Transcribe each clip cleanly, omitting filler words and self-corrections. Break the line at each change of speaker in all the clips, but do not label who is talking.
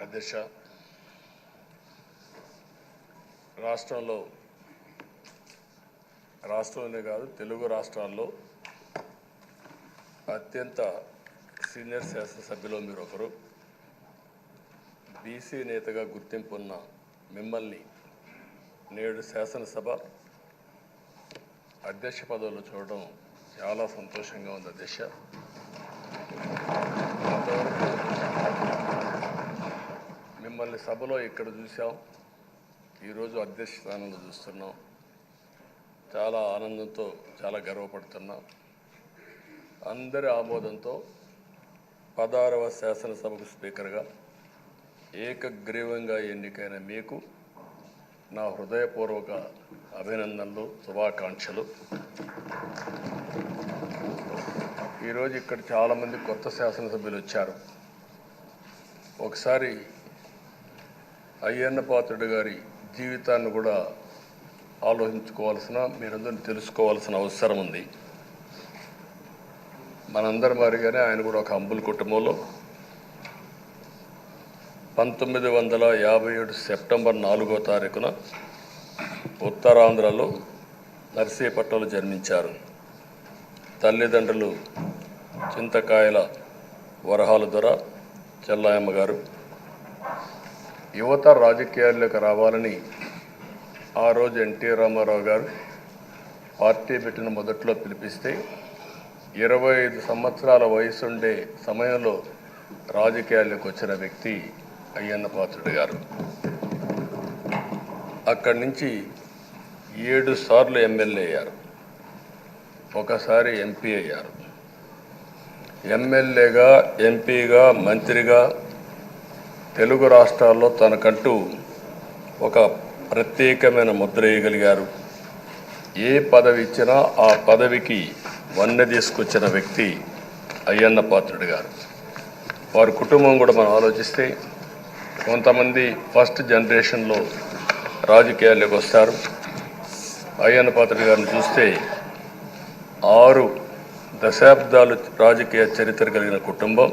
అధ్యక్ష, రాష్ట్రంలోనే కాదు తెలుగు రాష్ట్రాల్లో అత్యంత సీనియర్ శాసనసభ్యులు మీరు ఒకరు. బీసీ నేతగా గుర్తింపు ఉన్న మిమ్మల్ని నేడు శాసనసభ అధ్యక్ష పదవిలో చూడడం చాలా సంతోషంగా ఉంది అధ్యక్ష. మిమ్మల్ని సభలో ఇక్కడ చూసాం, ఈరోజు అధ్యక్ష స్థానంలో చూస్తున్నాం. చాలా ఆనందంతో చాలా గర్వపడుతున్నాం. అందరి ఆమోదంతో 16వ శాసనసభకు స్పీకర్గా ఏకగ్రీవంగా ఎన్నికైన మీకు నా హృదయపూర్వక అభినందనలు, శుభాకాంక్షలు. ఈరోజు ఇక్కడ చాలామంది కొత్త శాసనసభ్యులు వచ్చారు. ఒకసారి అయ్యన్న పాత్రుడు గారి జీవితాన్ని కూడా ఆలోచించుకోవాల్సిన, మీరందరూ తెలుసుకోవాల్సిన అవసరం ఉంది. మనందరి మాదిరిగానే ఆయన కూడా ఒక హంబుల్ కుటుంబంలో 1957 సెప్టెంబర్ 4వ తారీఖున ఉత్తరాంధ్రలో నర్సీపట్నంలో జన్మించారు. తల్లిదండ్రులు చింతకాయల వరహాల దొర చెల్లాయమ్మ గారు. యువత రాజకీయాల్లోకి రావాలని ఆ రోజు ఎన్టీ రామారావు గారు పార్టీ పెట్టిన మొదట్లో పిలిపిస్తే 25 సంవత్సరాల వయసుండే సమయంలో రాజకీయాల్లోకి వచ్చిన వ్యక్తి అయ్యన్న పాత్రుడు గారు. అక్కడి నుంచి 7 సార్లు ఎమ్మెల్యే అయ్యారు, ఒకసారి ఎంపీ అయ్యారు. ఎమ్మెల్యేగా, ఎంపీగా, మంత్రిగా తెలుగు రాష్ట్రాల్లో తనకంటూ ఒక ప్రత్యేకమైన ముద్ర వేయగలిగారు. ఏ పదవి ఇచ్చినా ఆ పదవికి వన్నె తీసుకొచ్చిన వ్యక్తి అయ్యన్న పాత్రుడు గారు. వారి కుటుంబం కూడా మనం ఆలోచిస్తే కొంతమంది ఫస్ట్ జనరేషన్లో రాజకీయాల్లోకి వస్తారు. అయ్యన్న పాత్రుడు గారిని చూస్తే 6 దశాబ్దాలు రాజకీయ చరిత్ర కలిగిన కుటుంబం.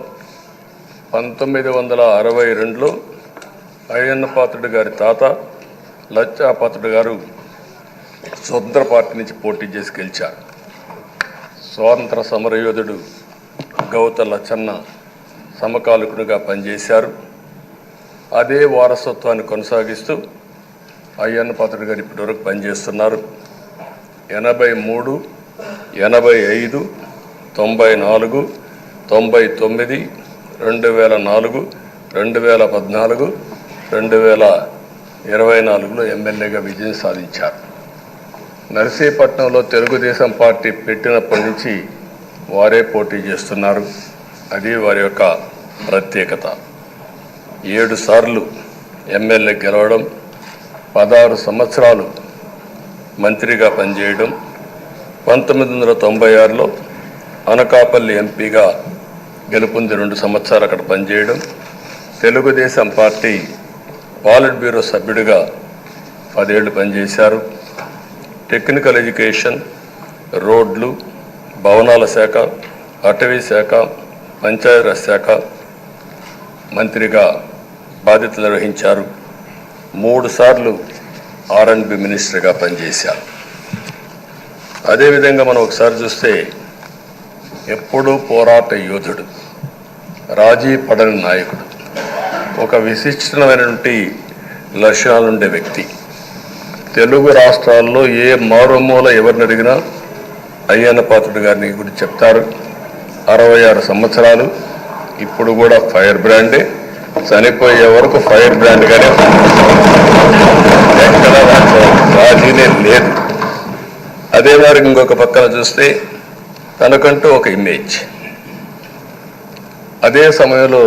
1962లో అయ్యన్న పాత్రుడు గారి తాత లచ్చా పాత్రుడు గారు స్వతంత్ర పార్టీ నుంచి పోటీ చేసి గెలిచారు. స్వాతంత్ర సమరయోధుడు గౌత లచ్చన్న సమకాలికుడిగా పనిచేశారు. అదే వారసత్వాన్ని కొనసాగిస్తూ అయ్యన్న పాత్రుడు గారు ఇప్పటివరకు పనిచేస్తున్నారు. 83, 85, 94, 99, 2004, 2014, 2024లో ఎమ్మెల్యేగా విజయం సాధించారు. నర్సీపట్నంలో తెలుగుదేశం పార్టీ పెట్టినప్పటి నుంచి వారే పోటీ చేస్తున్నారు. అది వారి యొక్క ప్రత్యేకత. 7 సార్లు ఎమ్మెల్యే గెలవడం, 16 సంవత్సరాలు మంత్రిగా పనిచేయడం, 1996లో అనకాపల్లి ఎంపీగా గెలుపొంది 2 సంవత్సరాలు అక్కడ పనిచేయడం, తెలుగుదేశం పార్టీ పాలిట్ బ్యూరో సభ్యుడిగా 10 ఏళ్ళు పనిచేశారు. టెక్నికల్ ఎడ్యుకేషన్, రోడ్లు, భవనాల శాఖ, అటవీ శాఖ, పంచాయతీరాజ్ శాఖ మంత్రిగా బాధ్యతలు నిర్వహించారు. 3 సార్లు R&B మినిస్టర్గా పనిచేశారు. అదేవిధంగా మనం ఒకసారి చూస్తే ఎప్పుడూ పోరాట యోధుడు, రాజీ పడని నాయకుడు, ఒక విశిష్టమైనటువంటి లక్షణాలుండే వ్యక్తి. తెలుగు రాష్ట్రాల్లో ఏ మారుమూల ఎవరిని అడిగినా అయ్యన్న పాత్రుడు గారిని గురించి చెప్తారు. 66 సంవత్సరాలు, ఇప్పుడు కూడా ఫైర్ బ్రాండే, చనిపోయే వరకు ఫైర్ బ్రాండ్గానే, ఎక్కడ రాజీనే లేదు. అదే వారికి ఇంకొక పక్కన చూస్తే తనకంటూ ఒక ఇమేజ్. అదే సమయంలో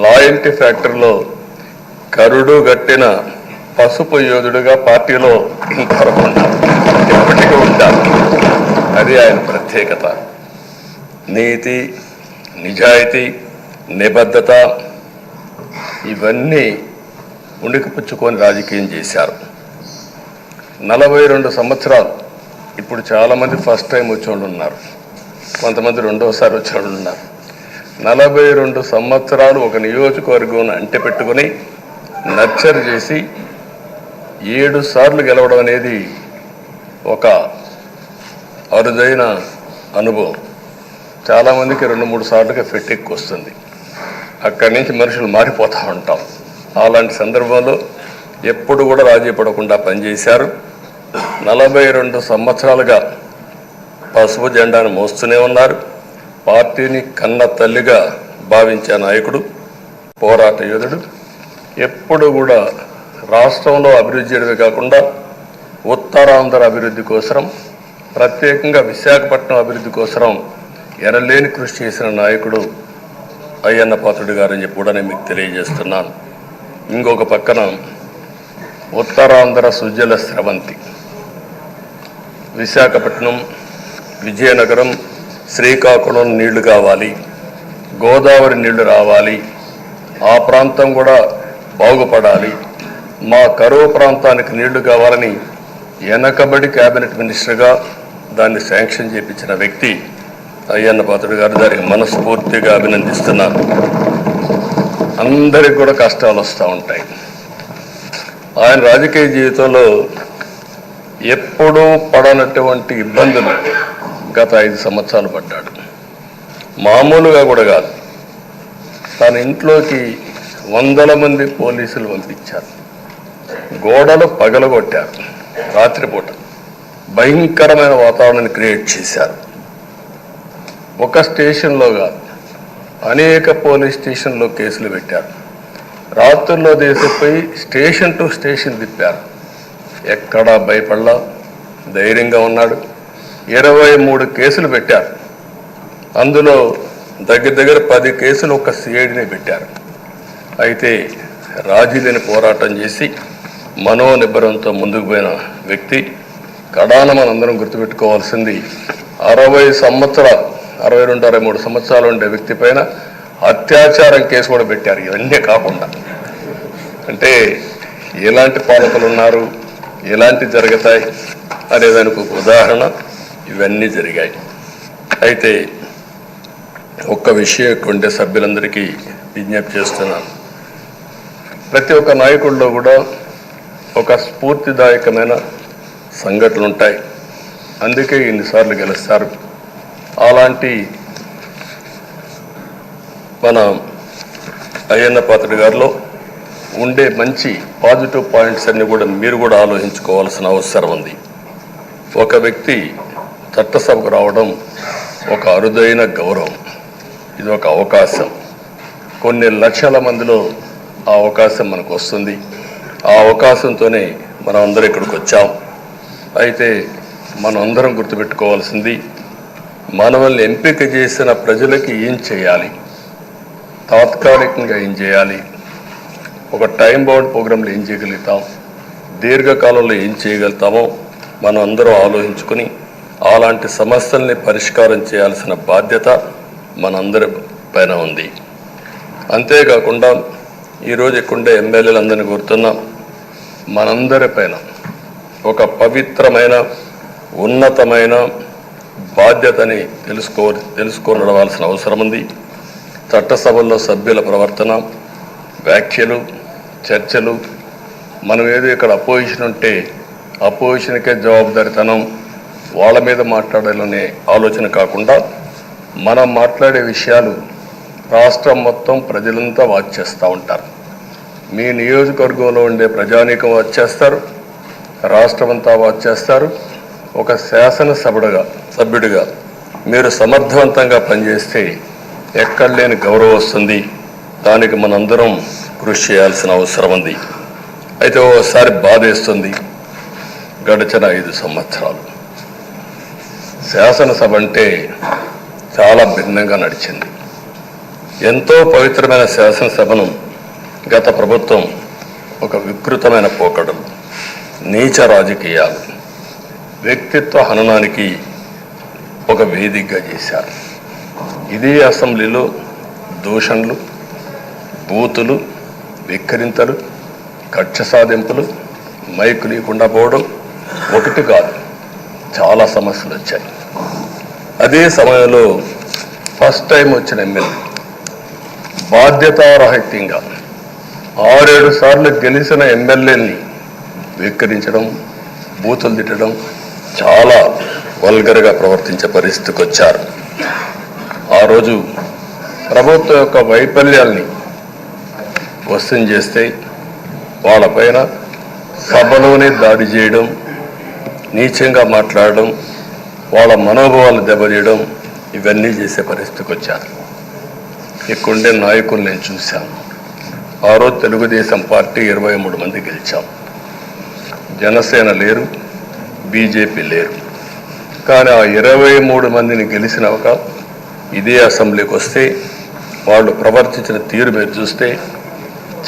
లాయల్టీ ఫ్యాక్టరీలో కరుడు గట్టిన పసుపు యోధుడుగా పార్టీలో ఇంతవరకు ఉంటారు, ఎప్పటికీ ఉంటారు. అది ఆయన ప్రత్యేకత. నీతి, నిజాయితీ, నిబద్ధత ఇవన్నీ ఉణికిపుచ్చుకొని రాజకీయం చేశారు. 42 సంవత్సరాలు. ఇప్పుడు చాలామంది ఫస్ట్ టైం వచ్చేవాళ్ళు ఉన్నారు, కొంతమంది రెండోసారి వచ్చేవాళ్ళు ఉన్నారు. 42 సంవత్సరాలు ఒక నియోజకవర్గం అంటిపెట్టుకుని నర్చర్ చేసి 7 సార్లు గెలవడం అనేది ఒక అరుదైన అనుభవం. చాలామందికి 2-3 సార్లుగా ఫెట్టెక్కి వస్తుంది. అక్కడి నుంచి మనుషులు మారిపోతూ ఉంటాం. అలాంటి సందర్భంలో ఎప్పుడు కూడా రాజీ పడకుండా పనిచేశారు. 42 సంవత్సరాలుగా పసుపు జెండాను మోస్తూనే ఉన్నారు. పార్టీని కన్న తల్లిగా భావించే నాయకుడు, పోరాట యోధుడు. ఎప్పుడు కూడా రాష్ట్రంలో అభివృద్ధి చేయడమే కాకుండా ఉత్తరాంధ్ర అభివృద్ధి కోసం, ప్రత్యేకంగా విశాఖపట్నం అభివృద్ధి కోసం ఎనలేని కృషి చేసిన నాయకుడు అయ్యన్న పాత్రుడు గారని చెప్పి కూడా నేను మీకు తెలియజేస్తున్నాను. ఇంకొక పక్కన ఉత్తరాంధ్ర సుజల స్రవంతి, విశాఖపట్నం, విజయనగరం, శ్రీకాకుళం నీళ్లు కావాలి, గోదావరి నీళ్లు రావాలి, ఆ ప్రాంతం కూడా బాగుపడాలి, మా కరువు ప్రాంతానికి నీళ్లు కావాలని వెనకబడి క్యాబినెట్ మినిస్టర్గా దాన్ని శాంక్షన్ చేయించిన వ్యక్తి అయ్యన్న పాత్రుడు గారు. దానికి మనస్ఫూర్తిగా అభినందిస్తున్నాను. అందరికి కూడా కష్టాలు వస్తూ ఉంటాయి. ఆయన రాజకీయ జీవితంలో ఎప్పుడూ పడనటువంటి ఇబ్బందులు గత 5 సంవత్సరాలు పడ్డాడు. మామూలుగా కూడా కాదు. తన ఇంట్లోకి 100 మంది పోలీసులు పంపించారు. గోడలు పగలగొట్టారు. రాత్రిపూట భయంకరమైన వాతావరణాన్ని క్రియేట్ చేశారు. ఒక స్టేషన్లో కాదు, అనేక పోలీస్ స్టేషన్లో కేసులు పెట్టారు. రాత్రుల్లో దేశపోయి స్టేషన్ టు స్టేషన్ తిప్పారు. ఎక్కడా భయపడలా, ధైర్యంగా ఉన్నాడు. 23 కేసులు పెట్టారు. అందులో దగ్గర 10 కేసులు ఒక సిఐడిని పెట్టారు. అయితే రాజీలేని పోరాటం చేసి మనోనిబ్బరంతో ముందుకు పోయిన వ్యక్తి. కడాన మనందరం గుర్తుపెట్టుకోవాల్సింది 62, 63 సంవత్సరాలు ఉండే వ్యక్తి పైన అత్యాచారం కేసు కూడా పెట్టారు. ఇవన్నీ కాకుండా అంటే ఎలాంటి పాలకులు ఉన్నారు, ఎలాంటి జరుగుతాయి అనేదానికి ఒక ఉదాహరణ ఇవన్నీ జరిగాయి. అయితే ఒక్క విషయం కొండే సభ్యులందరికీ విజ్ఞప్తి చేస్తున్నాను. ప్రతి ఒక్క నాయకుల్లో కూడా ఒక స్ఫూర్తిదాయకమైన సంఘటనలు ఉంటాయి. అందుకే ఇన్నిసార్లు గెలుస్తారు. అలాంటి మన అయ్యన్న పాత్రుడు గారిలో ఉండే మంచి పాజిటివ్ పాయింట్స్ అన్ని కూడా మీరు కూడా ఆలోచించుకోవాల్సిన అవసరం ఉంది. ఒక వ్యక్తి చట్టసభకు రావడం ఒక అరుదైన గౌరవం. ఇది ఒక అవకాశం. కొన్ని లక్షల మందిలో ఆ అవకాశం మనకు వస్తుంది. ఆ అవకాశంతోనే మనం అందరం ఇక్కడికి వచ్చాం. అయితే మనం అందరం గుర్తుపెట్టుకోవాల్సింది, మనల్ని ఎంపిక చేసిన ప్రజలకి ఏం చేయాలి, తాత్కాలికంగా ఏం చేయాలి, ఒక టైం బౌండ్ ప్రోగ్రాంలో ఏం చేయగలుగుతాం, దీర్ఘకాలంలో ఏం చేయగలుగుతామో మనం అందరూ ఆలోచించుకొని అలాంటి సమస్యల్ని పరిష్కారం చేయాల్సిన బాధ్యత మనందరి పైన ఉంది. అంతేకాకుండా ఈరోజు ఇక్కడుండే ఎమ్మెల్యేలందరినీ కోరుతున్నాం, మనందరి పైన ఒక పవిత్రమైన ఉన్నతమైన బాధ్యతని తెలుసుకొని నడవాల్సిన అవసరం ఉంది. చట్టసభల్లో సభ్యుల ప్రవర్తన, వ్యాఖ్యలు, చర్చలు, మనం ఏదో ఇక్కడ అపోజిషన్ ఉంటే అపోజిషన్కే జవాబుదారితనం, వాళ్ళ మీద మాట్లాడాలనే ఆలోచన కాకుండా మనం మాట్లాడే విషయాలు రాష్ట్రం మొత్తం ప్రజలంతా వాచ్ చేస్తూ ఉంటారు. మీ నియోజకవర్గంలో ఉండే ప్రజానీకం వాచ్ చేస్తారు, రాష్ట్రమంతా వాచ్ చేస్తారు. ఒక సభ్యుడిగా మీరు సమర్థవంతంగా పనిచేస్తే ఎక్కడ లేని గౌరవం వస్తుంది. దానికి మనందరం కృషి చేయాల్సిన అవసరం ఉంది. అయితే ఓసారి బాధేస్తుంది, గడిచిన 5 సంవత్సరాలు శాసనసభ అంటే చాలా భిన్నంగా నడిచింది. ఎంతో పవిత్రమైన శాసనసభను గత ప్రభుత్వం ఒక వికృతమైన పోకడలు, నీచ రాజకీయాలు, వ్యక్తిత్వ హననానికి ఒక వేదికగా చేశారు. ఇదే అసెంబ్లీలో దూషణలు, బూతులు, వెక్కిరింతలు, కక్ష సాధింపులు, మైకు లేకుండా పోవడం ఒకటి కాదు, చాలా సమస్యలు వచ్చాయి. అదే సమయంలో ఫస్ట్ టైం వచ్చిన ఎమ్మెల్యే బాధ్యతారాహిత్యంగా 6-7 సార్లు గెలిచిన ఎమ్మెల్యేని వెక్కిరించడం, బూతులు తిట్టడం, చాలా వల్గర్గా ప్రవర్తించే పరిస్థితికి వచ్చారు. ఆ రోజు ప్రభుత్వం యొక్క వైఫల్యాల్ని క్వశ్చన్ చేస్తే వాళ్ళపైన సభలోనే దాడి చేయడం, నీచంగా మాట్లాడడం, వాళ్ళ మనోభావాలు దెబ్బతీయడం, ఇవన్నీ చేసే పరిస్థితికి వచ్చారు. ఇక్కడుండే నాయకులు నేను చూశాను. ఆ రోజు తెలుగుదేశం పార్టీ 23 మంది గెలిచాం. జనసేన లేరు, బీజేపీ లేరు. కానీ ఆ 23 మందిని గెలిచినాక ఇదే అసెంబ్లీకి వస్తే వాళ్ళు ప్రవర్తించిన తీరు మీరు చూస్తే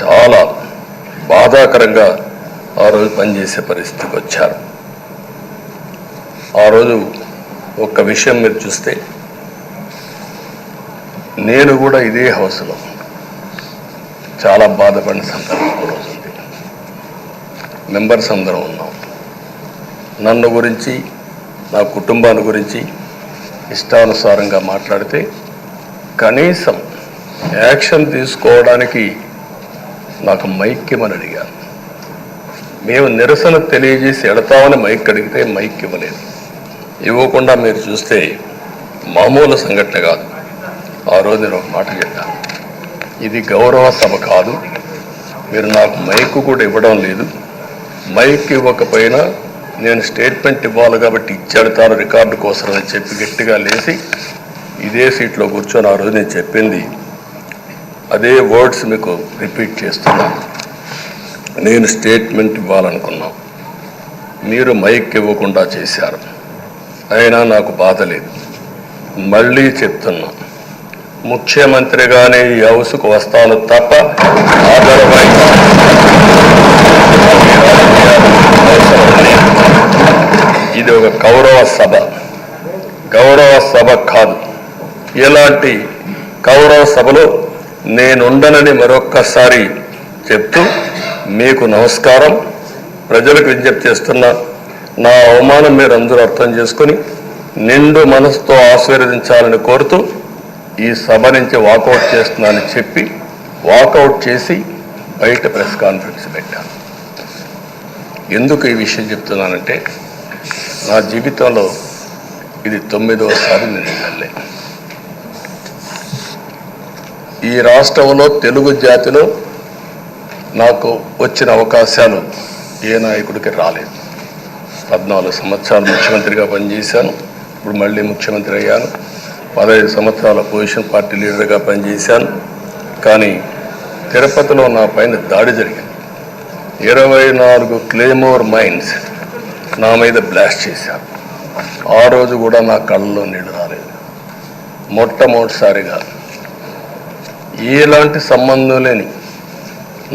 చాలా బాధాకరంగా ఆ రోజు పనిచేసే పరిస్థితికి వచ్చారు. ఆ రోజు ఒక్క విషయం మీరు చూస్తే, నేను కూడా ఇదే హౌస్లో చాలా బాధపడిన సందర్భం రోజు ఉంది. మెంబర్స్ అందరం ఉన్నాం. నన్ను గురించి, నా కుటుంబాన్ని గురించి ఇష్టానుసారంగా మాట్లాడితే కనీసం యాక్షన్ తీసుకోవడానికి నాకు మైక్ ఇవ్వమని అడిగాను. మేము నిరసన తెలియజేసి ఎడతామని మైక్ అడిగితే మైక్ ఇవ్వలేదు. ఇవ్వకుండా మీరు చూస్తే మామూలు సంఘటన కాదు. ఆ రోజు నేను ఒక మాట చెప్పాను, ఇది గౌరవ సభ కాదు, మీరు నాకు మైక్ కూడా ఇవ్వడం లేదు. మైక్ ఇవ్వకపోయినా నేను స్టేట్మెంట్ ఇవ్వాలి కాబట్టి ఇచ్చేడతాను రికార్డు కోసం అని చెప్పి గట్టిగా లేచి ఇదే సీట్లో కూర్చొని ఆ రోజు నేను చెప్పింది అదే వర్డ్స్ మీకు రిపీట్ చేస్తున్నాను. నేను స్టేట్మెంట్ ఇవ్వాలనుకున్నాను, మీరు మైక్ ఇవ్వకుండా చేశారు. అయినా నాకు బాధ లేదు. మళ్ళీ చెప్తున్నా, ముఖ్యమంత్రిగానే ఈ హౌస్కు వస్తాను తప్ప ఇది ఒక గౌరవ సభ కాదు. ఇలాంటి గౌరవ సభలో నేనుండనని మరొక్కసారి చెప్తూ మీకు నమస్కారం. ప్రజలకు విజ్ఞప్తి చేస్తున్నా, నా అవమానం మీరు అందరూ అర్థం చేసుకుని నిండు మనసుతో ఆశీర్వదించాలని కోరుతూ ఈ సభ నుంచి వాకౌట్ చేస్తున్నానని చెప్పి వాకౌట్ చేసి బయట ప్రెస్ కాన్ఫరెన్స్ పెట్టాను. ఎందుకు ఈ విషయం చెప్తున్నానంటే, నా జీవితంలో ఇది 9వసారి నేను ఎమ్మెల్యే. ఈ రాష్ట్రంలో తెలుగు జాతిలో నాకు వచ్చిన అవకాశాలు ఏ నాయకుడికి రాలేదు. 14 సంవత్సరాలు ముఖ్యమంత్రిగా పనిచేశాను. ఇప్పుడు మళ్ళీ ముఖ్యమంత్రి అయ్యాను. 15 సంవత్సరాల పొజిషన్ పార్టీ లీడర్గా పనిచేశాను. కానీ తిరుపతిలో నా పైన దాడి జరిగింది. 24 క్లేమోర్ మైన్స్ నా మీద బ్లాస్ట్ చేశారు. ఆ రోజు కూడా నా కళ్ళలో నీళ్లు రాలేదు. మొట్టమొదటిసారిగా ఎలాంటి సంబంధం లేని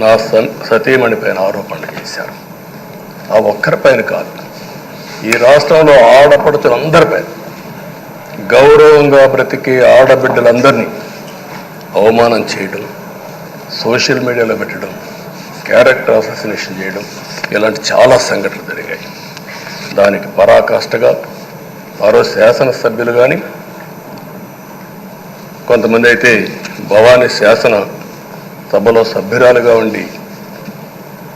నా సతీమణి పైన ఆరోపణలు చేశారు. ఆ ఒక్కరిపైన కాదు, ఈ రాష్ట్రంలో ఆడపడుతులందరిపైన, గౌరవంగా బ్రతికే ఆడబిడ్డలందరినీ అవమానం చేయడం, సోషల్ మీడియాలో పెట్టడం, క్యారెక్టర్ అసాసినేషన్ చేయడం, ఇలాంటి చాలా సంఘటనలు జరిగాయి. దానికి పరాకాష్ఠగా మరో శాసనసభ్యులు కానీ, కొంతమంది అయితే భవానీ శాసన సభలో సభ్యురాలుగా ఉండి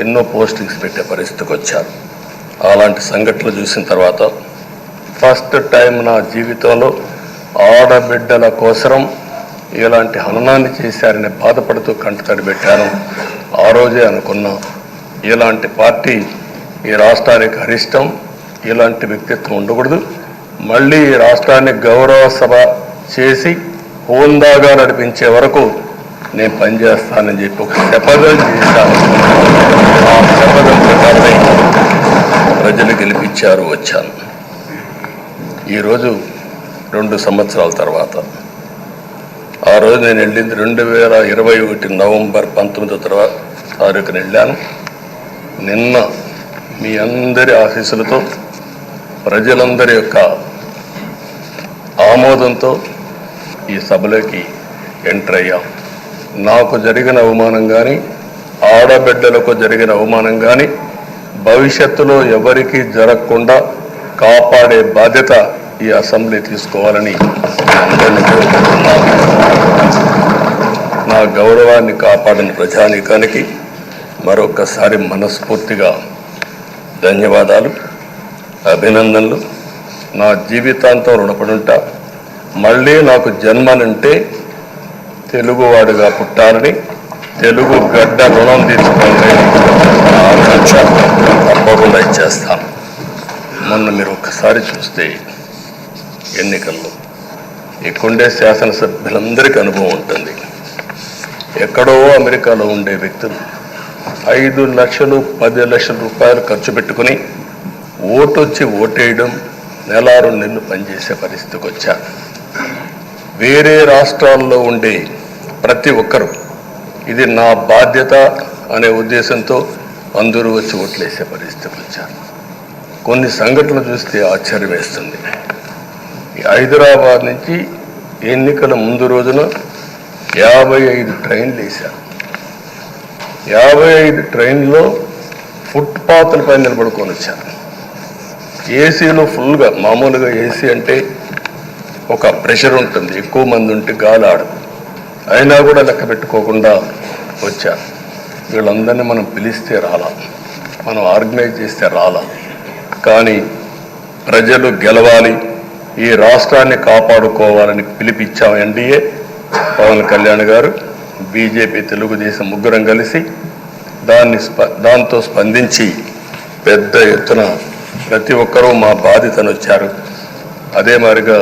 ఎన్నో పోస్టింగ్స్ పెట్టే పరిస్థితికి వచ్చారు. అలాంటి సంఘటనలు చూసిన తర్వాత ఫస్ట్ టైం నా జీవితంలో ఆడబిడ్డల కోసరం ఇలాంటి హననాన్ని చేశారని బాధపడుతూ కంటతడి పెట్టాను. ఆ రోజే అనుకున్నా, ఇలాంటి పార్టీ ఈ రాష్ట్రానికి అరిష్టం, ఇలాంటి వ్యక్తిత్వం ఉండకూడదు. మళ్ళీ ఈ రాష్ట్రాన్ని గౌరవ సభ చేసి హోందాగా నడిపించే వరకు నేను పనిచేస్తానని చెప్పి ఒక శపథం చేశాను. ఆ శపథం ప్రకారమే ప్రజలు గెలిపించారు, వచ్చాను. ఈరోజు 2 సంవత్సరాల తర్వాత, ఆ రోజు నేను వెళ్ళింది 2021 నవంబర్ 19వ తారీఖున వెళ్ళాను. నిన్న మీ అందరి ఆశీస్సులతో, ప్రజలందరి యొక్క ఆమోదంతో ఈ సభలోకి ఎంటర్ అయ్యాం. నాకు జరిగిన అవమానం కానీ, ఆడబిడ్డలకు జరిగిన అవమానం కానీ భవిష్యత్తులో ఎవరికీ జరగకుండా కాపాడే బాధ్యత ఈ అసెంబ్లీ తీసుకోవాలని అందరినీ కోరుకుంటున్నాను. నా గౌరవాన్ని కాపాడిన ప్రజానీకానికి మరొకసారి మనస్ఫూర్తిగా ధన్యవాదాలు, అభినందనలు. నా జీవితాంతం రుణపడి ఉంటా. మళ్ళీ నాకు జన్మనంటే తెలుగువాడుగా పుట్టాలని, తెలుగు గడ్డ రుణం తీర్చుకోవాలని ఆకాంక్ష తప్పకుండా ఇచ్చేస్తాను. మొన్న మీరు ఒక్కసారి చూస్తే ఎన్నికల్లో ఇక్కడుండే శాసనసభ్యులందరికీ అనుభవం ఉంటుంది. ఎక్కడో అమెరికాలో ఉండే వ్యక్తులు 5 లక్షలు 10 లక్షల రూపాయలు ఖర్చు పెట్టుకుని ఓటొచ్చి ఓటేయడం, నెల 2 నెలలు పనిచేసే పరిస్థితికి వచ్చారు. వేరే రాష్ట్రాల్లో ఉండే ప్రతి ఒక్కరూ ఇది నా బాధ్యత అనే ఉద్దేశంతో అందరూ వచ్చి ఓట్లేసే పరిస్థితికి వచ్చారు. కొన్ని సంఘటనలు చూస్తే ఆశ్చర్యం వేస్తుంది. హైదరాబాద్ నుంచి ఎన్నికల ముందు రోజున 55 ట్రైన్లు వేశారు. 55 ట్రైన్లో ఫుట్పాత్ల పైన నిలబడుకొని వచ్చారు. ఏసీలో ఫుల్గా, మామూలుగా ఏసీ అంటే ఒక ప్రెషర్ ఉంటుంది, ఎక్కువ మంది ఉంటే గాలి ఆడదు. అయినా కూడా లెక్క పెట్టుకోకుండా వచ్చారు. వీళ్ళందరినీ మనం పిలిస్తే రాలా, మనం ఆర్గనైజ్ చేస్తే రాలా. కానీ ప్రజలు గెలవాలి, ఈ రాష్ట్రాన్ని కాపాడుకోవాలని పిలిపించాం. ఎన్డీఏ, పవన్ కళ్యాణ్ గారు, బీజేపీ, తెలుగుదేశం ముగ్గురం కలిసి దాంతో స్పందించి పెద్ద ఎత్తున ప్రతి ఒక్కరూ మా బాధ్యతను వచ్చారు. అదే మాదిరిగా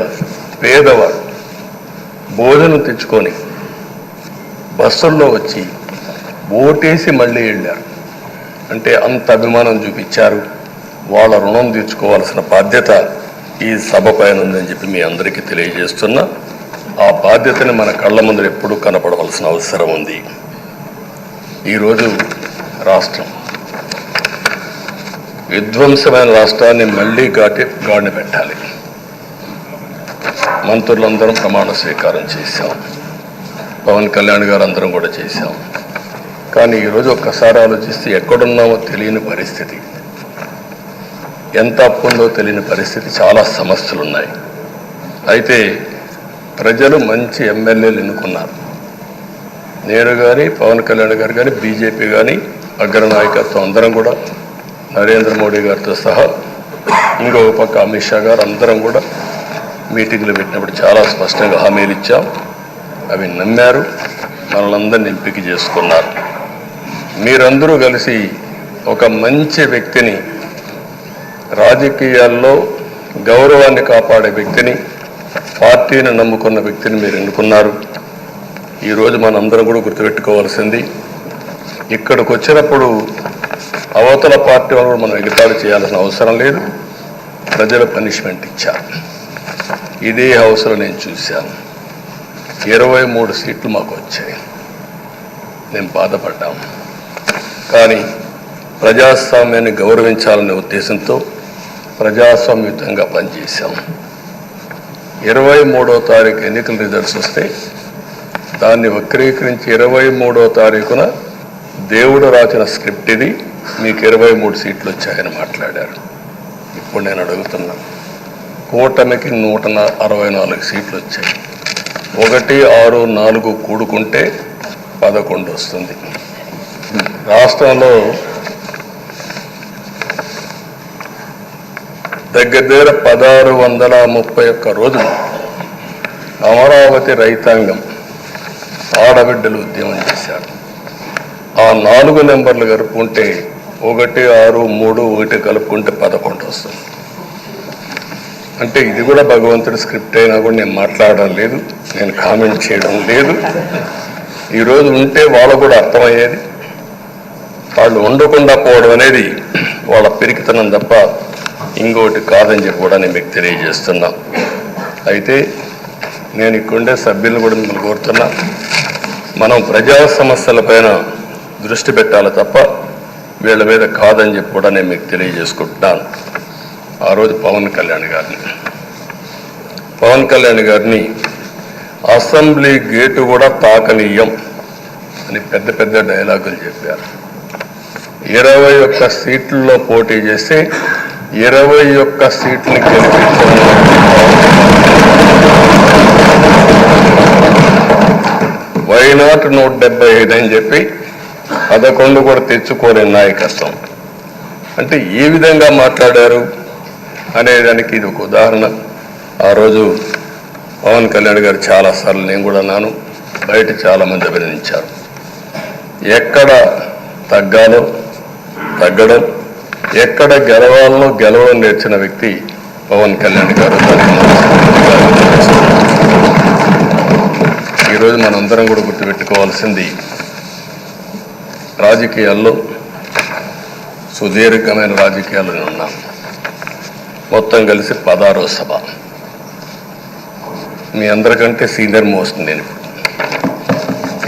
పేదవాడు భోజనం తెచ్చుకొని బస్సుల్లో వచ్చి ఓటేసి మళ్ళీ వెళ్ళారు. అంటే అంత అభిమానం చూపించారు. వాళ్ళ రుణం తీర్చుకోవాల్సిన బాధ్యత ఈ సభ పైన ఉందని చెప్పి మీ అందరికీ తెలియజేస్తున్నా. ఆ బాధ్యతని మన కళ్ళ ముందు ఎప్పుడూ కనపడవలసిన అవసరం ఉంది. ఈరోజు రాష్ట్రం విధ్వంసమైన రాష్ట్రాన్ని మళ్ళీ గాడిన పెట్టాలి. మంత్రులందరం ప్రమాణ స్వీకారం చేశాం, పవన్ కళ్యాణ్ గారు అందరం కూడా చేశాం. కానీ ఈరోజు ఒక్కసారి ఆలోచిస్తే ఎక్కడున్నామో తెలియని పరిస్థితి, ఎంత అప్పు ఉందో తెలియని పరిస్థితి, చాలా సమస్యలు ఉన్నాయి. అయితే ప్రజలు మంచి ఎమ్మెల్యేలు ఎన్నుకున్నారు. నేను కానీ, పవన్ కళ్యాణ్ గారు కానీ, బీజేపీ కానీ, అగ్రనాయకత్వం అందరం కూడా, నరేంద్ర మోడీ గారితో సహా, ఇంకొక పక్క అమిత్ షా గారు అందరం కూడా మీటింగ్లు పెట్టినప్పుడు చాలా స్పష్టంగా హామీలు ఇచ్చాం. అవి నమ్మారు, మనలందరినీ ఎంపిక చేసుకున్నారు. మీరందరూ కలిసి ఒక మంచి వ్యక్తిని, రాజకీయాల్లో గౌరవాన్ని కాపాడే వ్యక్తిని, పార్టీని నమ్ముకున్న వ్యక్తిని మీరు ఎన్నుకున్నారు. ఈరోజు మనందరం కూడా గుర్తుపెట్టుకోవాల్సింది, ఇక్కడికి వచ్చినప్పుడు అవతల పార్టీ వాళ్ళు మనం ఎగతాళి చేయాల్సిన అవసరం లేదు. ప్రజలు పనిష్మెంట్ ఇచ్చారు. ఇదే హౌస్లో నేను చూశాను. 23 సీట్లు మాకు వచ్చాయి. నేను బాధపడ్డాం. కానీ ప్రజాస్వామ్యాన్ని గౌరవించాలనే ఉద్దేశంతో ప్రజాస్వామ్యుతంగా పనిచేశాం. 23వ తారీఖు ఎన్నికల రిజల్ట్స్ వస్తే దాన్ని వక్రీకరించి 23వ తారీఖున దేవుడు రాసిన స్క్రిప్ట్ ఇది, మీకు 23 సీట్లు వచ్చాయని మాట్లాడారు. ఇప్పుడు నేను అడుగుతున్నా, కూటమికి 164 సీట్లు వచ్చాయి. 1, 6, 4 కూడుకుంటే 11 వస్తుంది. రాష్ట్రంలో దగ్గర 1631 రోజులు అమరావతి రైతాంగం ఆడబిడ్డలు ఉద్యమం చేశారు. ఆ 4 నెంబర్లు కలుపుకుంటే 1, 6, 3, 1 కలుపుకుంటే 11 వస్తుంది. అంటే ఇది కూడా భగవంతుడి స్క్రిప్ట్ అయినా కూడా నేను మాట్లాడడం లేదు, నేను కామెంట్ చేయడం లేదు. ఈరోజు ఉంటే వాళ్ళకు కూడా అర్థమయ్యేది. వాళ్ళు ఉండకుండా పోవడం అనేది వాళ్ళ పిరికితనం తప్ప ఇంకోటి కాదని చెప్పి కూడా నేను మీకు తెలియజేస్తున్నా. అయితే నేను ఇక్కడుండే సభ్యులను కూడా మిమ్మల్ని కోరుతున్నా, మనం ప్రజా సమస్యలపైన దృష్టి పెట్టాలి తప్ప వీళ్ళ మీద కాదని చెప్పి కూడా నేను మీకు తెలియజేసుకుంటున్నాను. ఆ రోజు పవన్ కళ్యాణ్ గారిని అసెంబ్లీ గేటు కూడా తాకనీయం అని పెద్ద పెద్ద డైలాగులు చెప్పారు. 21 సీట్లలో పోటీ చేస్తే 21 సీట్లని గెలిపించారు. వైనాట్ 175 అని చెప్పి 11 కూడా తెచ్చుకోలేని నాయకత్వం. అంటే ఏ విధంగా మాట్లాడారు అనేదానికి ఇది ఒక ఉదాహరణ. ఆ రోజు పవన్ కళ్యాణ్ గారు చాలాసార్లు, నేను కూడా అన్నాను, బయట చాలామంది అభినందించారు. ఎక్కడ తగ్గాలో తగ్గడం, ఎక్కడ గెలవాలో గెలవడం నేర్చిన వ్యక్తి పవన్ కళ్యాణ్ గారు. ఈరోజు మనందరం కూడా గుర్తుపెట్టుకోవాల్సింది, రాజకీయాల్లో సుదీర్ఘమైన రాజకీయాల్లో ఉన్నాం. మొత్తం కలిసి 16వ సభ. మీ అందరికంటే సీనియర్ మోస్ట్ నేను.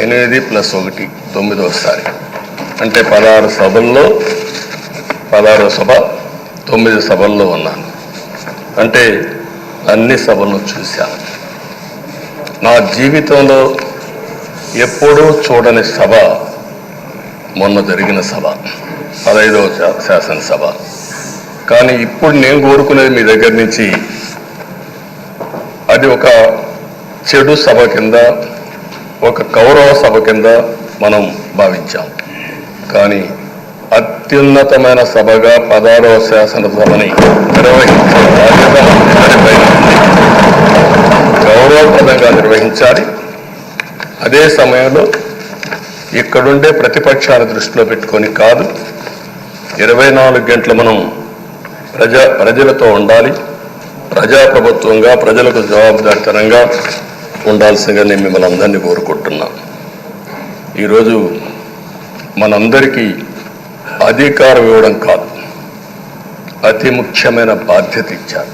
8 + 1 9వసారి. అంటే 16 సభల్లో 16వ సభ 9 సభల్లో ఉన్నాను. అంటే అన్ని సభలను చూశాను. నా జీవితంలో ఎప్పుడూ చూడని సభ మొన్న జరిగిన సభ, 15వ శాసనసభ. కానీ ఇప్పుడు నేను కోరుకునేది మీ దగ్గర నుంచి, అది ఒక చెడు సభ కింద, ఒక కౌరవ సభ కింద మనం భావించాం. కానీ అత్యున్నతమైన సభగా 16వ శాసనసభని నిర్వహించే బాధ్యత మనందరిపైన ఉంది. గౌరవప్రదంగా నిర్వహించాలి. అదే సమయంలో ఇక్కడుండే ప్రతిపక్షాల దృష్టిలో పెట్టుకొని కాదు, 24 గంటలు మనం ప్రజలతో ఉండాలి. ప్రజాప్రభుత్వంగా, ప్రజలకు జవాబుదారితనంగా ఉండాల్సిందిగా నేను మిమ్మల్ని అందరినీ కోరుకుంటున్నాను. ఈరోజు మనందరికీ అధికారం ఇవ్వడం కాదు, అతి ముఖ్యమైన బాధ్యత ఇచ్చారు.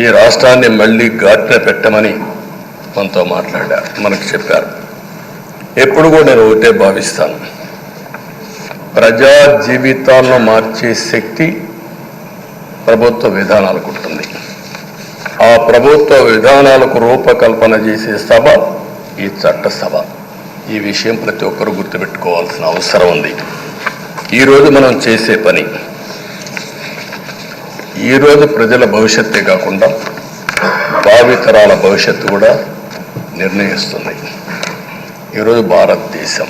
ఈ రాష్ట్రాన్ని మళ్ళీ గాడిన పెట్టమని మనతో మాట్లాడారు, మనకు చెప్పారు. ఎప్పుడు కూడా నేను ఒకటే భావిస్తాను, ప్రజా జీవితాలను మార్చే శక్తి ప్రభుత్వ విధానాలకు ఉంటుంది. ఆ ప్రభుత్వ విధానాలకు రూపకల్పన చేసే సభ ఈ చట్టసభ. ఈ విషయం ప్రతి ఒక్కరూ గుర్తుపెట్టుకోవాల్సిన అవసరం ఉంది. ఈరోజు మనం చేసే పని, ఈరోజు ప్రజల భవిష్యత్తే కాకుండా భావితరాల భవిష్యత్తు కూడా నిర్ణయిస్తుంది. ఈరోజు భారతదేశం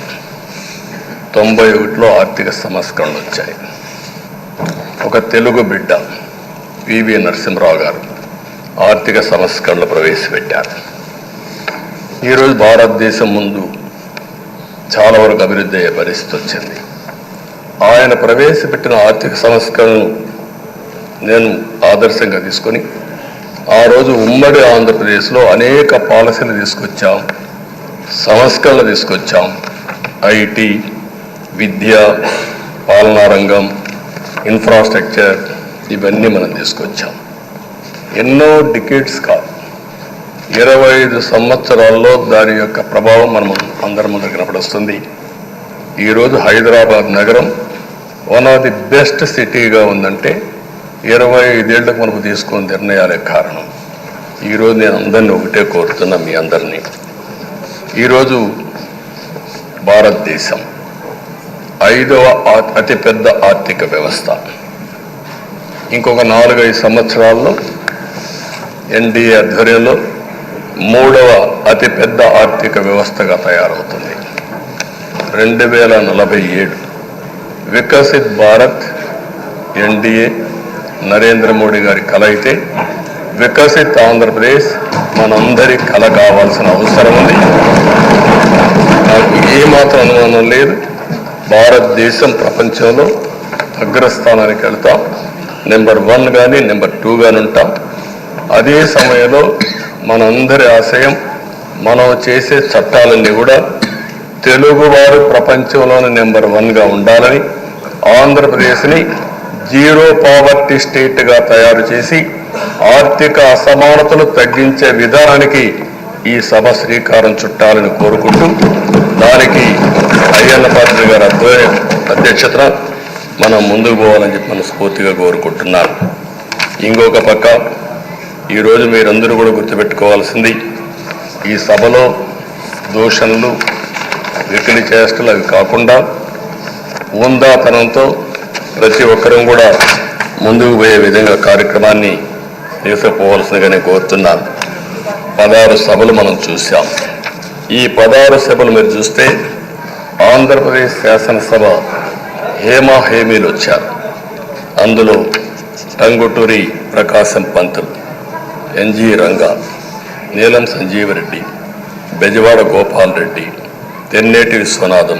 91లో ఆర్థిక సంస్కరణలు వచ్చాయి. ఒక తెలుగు బిడ్డ పివి నరసింహరావు గారు ఆర్థిక సంస్కరణలు ప్రవేశపెట్టారు. ఈరోజు భారతదేశం ముందు చాలా వరకు అభివృద్ధి అయ్యే పరిస్థితి వచ్చింది. ఆయన ప్రవేశపెట్టిన ఆర్థిక సంస్కరణను నేను ఆదర్శంగా తీసుకొని ఆ రోజు ఉమ్మడి ఆంధ్రప్రదేశ్లో అనేక పాలసీలు తీసుకొచ్చాం, సంస్కరణలు తీసుకొచ్చాం. ఐటీ, విద్య, పాలనా రంగం, ఇన్ఫ్రాస్ట్రక్చర్, ఇవన్నీ మనం తీసుకొచ్చాం. ఎన్నో డికేడ్స్ కాదు, 25 సంవత్సరాల్లో దాని యొక్క ప్రభావం మనం అందరి ముందు కనపడుస్తుంది. ఈరోజు హైదరాబాద్ నగరం వన్ ఆఫ్ ది బెస్ట్ సిటీగా ఉందంటే 25 ఏళ్లకు మనకు తీసుకున్న నిర్ణయాలే కారణం. ఈరోజు నేను అందరినీ ఒకటే కోరుతున్నా, మీ అందరినీ, ఈరోజు భారతదేశం 5వ అతిపెద్ద ఆర్థిక వ్యవస్థ. ఇంకొక 4-5 సంవత్సరాల్లో ఎన్డీఏ ఆధ్వర్యంలో 3వ అతిపెద్ద ఆర్థిక వ్యవస్థగా తయారవుతుంది. 2047 వికసిత్ భారత్ ఎన్డీఏ నరేంద్ర మోడీ గారి కల అయితే, వికసిత్ ఆంధ్రప్రదేశ్ మనందరి కల కావాల్సిన అవసరం ఉంది. నాకు ఏమాత్రం అనుమానం లేదు, భారతదేశం ప్రపంచంలో అగ్రస్థానానికి వెళ్తాం. నెంబర్ 1 కానీ నెంబర్ 2 కానీ ఉంటాం. అదే సమయంలో మనందరి ఆశయం, మనం చేసే చట్టాలన్నీ కూడా తెలుగువారు ప్రపంచంలోని నెంబర్ 1గా ఉండాలని, ఆంధ్రప్రదేశ్ని జీరో పావర్టీ స్టేట్గా తయారు చేసి ఆర్థిక అసమానతలు తగ్గించే విధానానికి ఈ సభ శ్రీకారం చుట్టాలని కోరుకుంటూ, దానికి అయ్యన్న పాత్రుడు గారి అధ్యక్షతన మనం ముందుకు పోవాలని చెప్పి మనస్ఫూర్తిగా కోరుకుంటున్నాను. ఇంకొక పక్క ఈరోజు మీరందరూ కూడా గుర్తుపెట్టుకోవాల్సింది, ఈ సభలో దూషణలు, వెకిలి చేష్టలు అవి కాకుండా ఉందాతనంతో ప్రతి ఒక్కరూ కూడా ముందుకు పోయే విధంగా కార్యక్రమాన్ని తీసుకుపోవాల్సిందిగా నేను కోరుతున్నాను. 16 సభలు మనం చూసాం. ఈ 16 సభలు మీరు చూస్తే ఆంధ్రప్రదేశ్ శాసనసభ హేమీలు వచ్చారు. అందులో టంగుటూరి ప్రకాశం పంతులు, ఎన్జి రంగా, నీలం సంజీవరెడ్డి, బెజవాడ గోపాల్ రెడ్డి, తెన్నేటి విశ్వనాథం,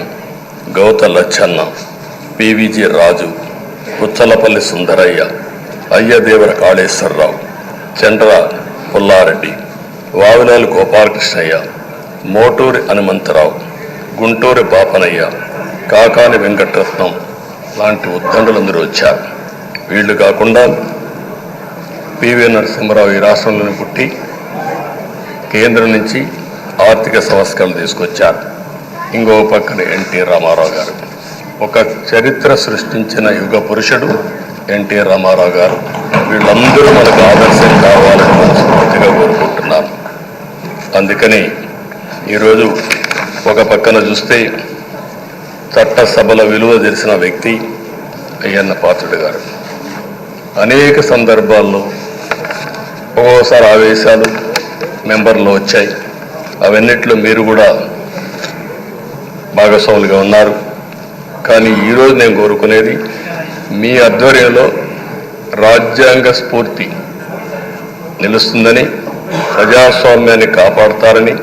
గౌత లచ్చన్న, పివిజి రాజు, పుచ్చలపల్లి సుందరయ్య, అయ్యదేవర కాళేశ్వరరావు, చండ్ర పుల్లారెడ్డి, వావిలాలు గోపాలకృష్ణయ్య, మోటూరి హనుమంతరావు, గుంటూరి బాపనయ్య, కాకాని వెంకటరత్నం లాంటి ఉద్దండులందరూ వచ్చారు. వీళ్ళు కాకుండా పివి నరసింహారావు ఈ రాష్ట్రంలోనే పుట్టి కేంద్రం నుంచి ఆర్థిక సంస్కరణలు తీసుకొచ్చారు. ఇంకో పక్కన ఎన్టీ రామారావు గారు, ఒక చరిత్ర సృష్టించిన యుగ పురుషుడు ఎన్టీ రామారావు గారు. వీళ్ళందరూ మనకు ఆదర్శం కావాలని మనస్ఫూర్తిగా కోరుకుంటున్నాను. అందుకని ఈరోజు ఒక పక్కన చూస్తే చట్టసభల విలువ తెలిసిన వ్యక్తి అయ్యన్న పాత్రుడు గారు. అనేక సందర్భాల్లో ఒక్కోసారి ఆవేశాలు మెంబర్లో వచ్చాయి. అవన్నిట్లో మీరు కూడా భాగస్వాములుగా ఉన్నారు. కానీ ఈరోజు నేను కోరుకునేది మీ ఆధ్వర్యంలో రాజ్యాంగ స్ఫూర్తి నిలుస్తుందని, ప్రజాస్వామ్యాన్ని కాపాడుతారని,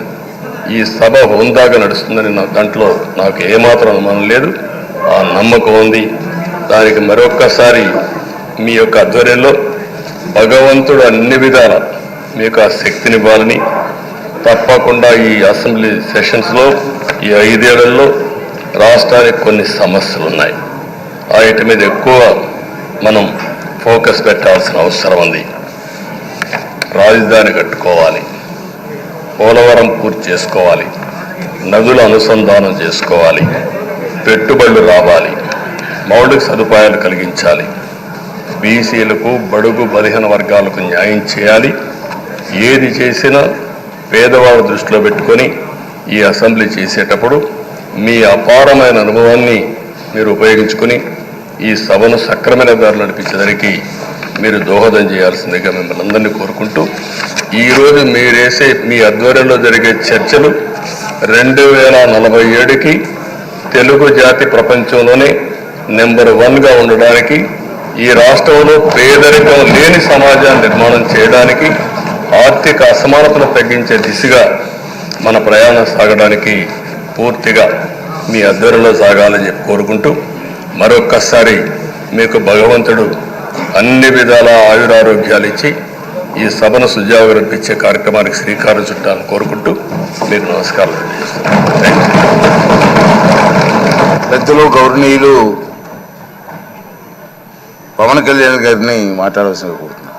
ఈ సభ హోందాగా నడుస్తుందని దాంట్లో నాకు ఏమాత్రం అనుమానం లేదు. ఆ నమ్మకం ఉంది. దానికి మరొక్కసారి మీ యొక్క ఆధ్వర్యంలో భగవంతుడు అన్ని విధాల మీకు ఆ శక్తినివ్వాలని, తప్పకుండా ఈ అసెంబ్లీ సెషన్స్లో ఈ 5 ఏళ్లలో రాష్ట్రానికి కొన్ని సమస్యలు ఉన్నాయి. వాటి మీద ఎక్కువ మనం ఫోకస్ పెట్టాల్సిన అవసరం ఉంది. రాజధాని కట్టుకోవాలి, పోలవరం పూర్తి చేసుకోవాలి, నదుల అనుసంధానం చేసుకోవాలి, పెట్టుబడులు రావాలి, మౌలిక సదుపాయాలు కలిగించాలి, బీసీలకు, బడుగు బలహీన వర్గాలకు న్యాయం చేయాలి. ఏది చేసినా పేదవాళ్ళ దృష్టిలో పెట్టుకొని ఈ అసెంబ్లీ చేసేటప్పుడు మీ అపారమైన అనుభవాన్ని మీరు ఉపయోగించుకొని ఈ సభను సక్రమైన దారి నడిపించడానికి మీరు దోహదం చేయాల్సిందిగా మిమ్మల్ని అందరినీ కోరుకుంటూ, ఈరోజు మీరేసే మీ ఆధ్వర్యంలో జరిగే చర్చలు 2047కి తెలుగు జాతి ప్రపంచంలోనే నెంబర్ 1గా ఉండడానికి, ఈ రాష్ట్రంలో పేదరికం లేని సమాజాన్ని నిర్మాణం చేయడానికి, ఆర్థిక అసమానతను తగ్గించే దిశగా మన ప్రయాణం సాగడానికి పూర్తిగా మీ ఆధ్వర్యంలో సాగాలని చెప్పి కోరుకుంటూ, మరొక్కసారి మీకు భగవంతుడు అన్ని విధాల ఆయురారోగ్యాలు ఇచ్చి ఈ సభను సుజావుగా కార్యక్రమానికి శ్రీకారం చుట్టాలని కోరుకుంటూ మీకు నమస్కారం తెలియజేస్తున్నాను.
పెద్దలు గౌరవనీయులు పవన్ కళ్యాణ్ గారిని మాట్లాడవలసిందిగా కోరుతున్నాను.